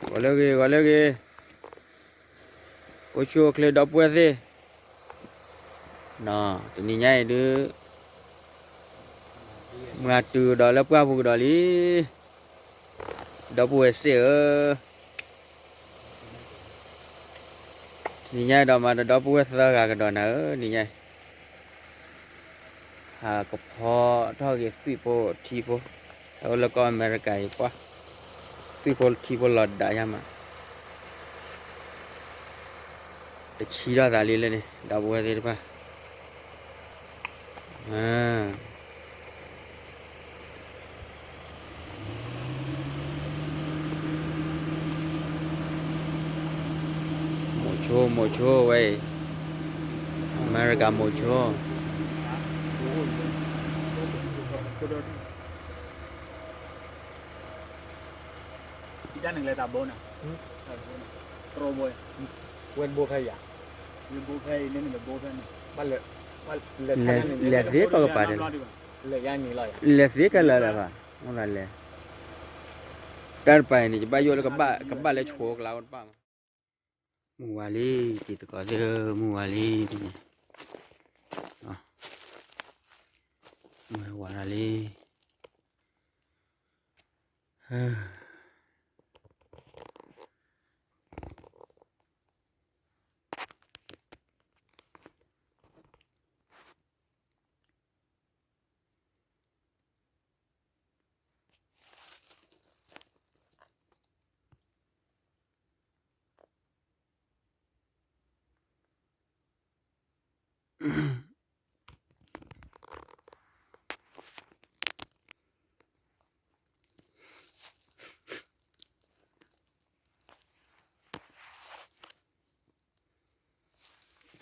gọi lagi ocho kle đập quê gì nọ tụi mình nhảy đứa mà từ đó là qua vùng đó đi đập quê sữaนี่ไงดอกมาดอกบัวสระกันดอกนะนี่ไงก็พอเท่ากับสิบทีโพแล้วก็อเมริกาอีกว่าสิบทีโพหลอดได้ยังมาแต่ชีราดาลีเลยนี่ดอกบัวเดี๋ยวป่ะโมโชไว้อเมริกาโมโชอีกด้านหนึ่งเลยตาโบนอ่ะโตรโบยเวนบัวใครอ่ะมีโบเพย์นี่มันเป็นโบเพย์มันเลยเลยเสียก็ป่ะเดี๋ยวเลยย่างนี้เลยเลยเสียกันเลยป่ะนั่นแหละการไปนี่จะไปโยนแล้วกับบ้านเลยโชกเราป่ะมูวาลีติดก็เจอมูวาลีนี่มูวาลี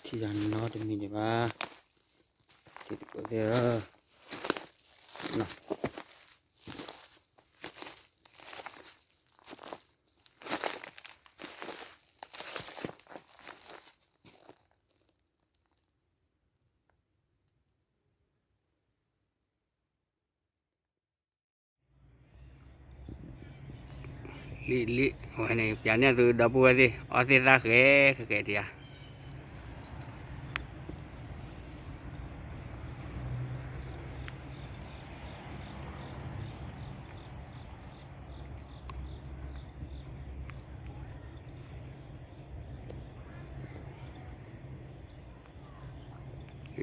ที่ด้านนอกจะมีดีป่ะติดก็เจอเนาะลิวันนี้พี่เนี่ยตัวดับบัวสิเอาเสียซะแค่เดียว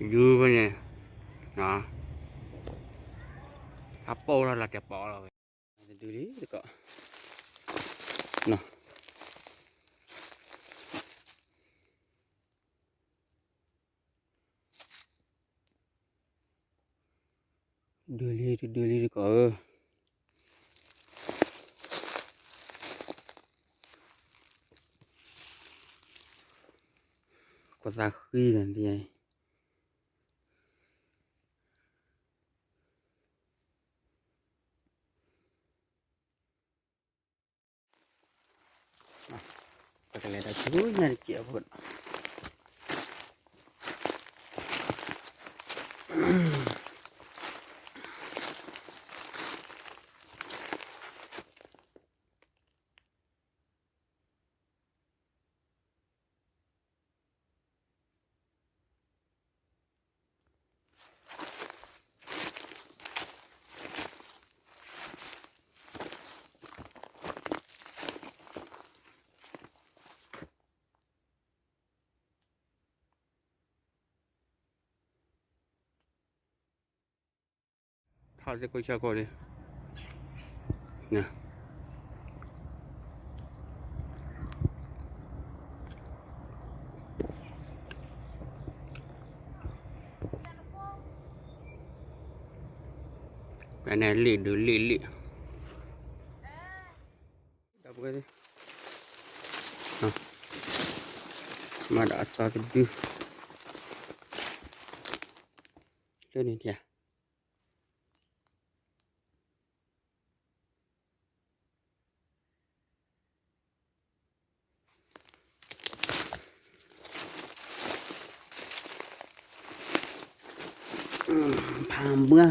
อยู่ปะเนี่ยเนาะถ้าโป้เราจะปอเราดูดิก็เนาะดูดิก็ก็สักขี้นั่นที่ไงก็เลยได้ช่วยงานเกี่ยวกับทอดจะกุยชาโกดิเนี่ยอันนี้ลิดูลิดับกันดิมาดัดตาติดดูเรื่องนี้เดียวพามเบื่อ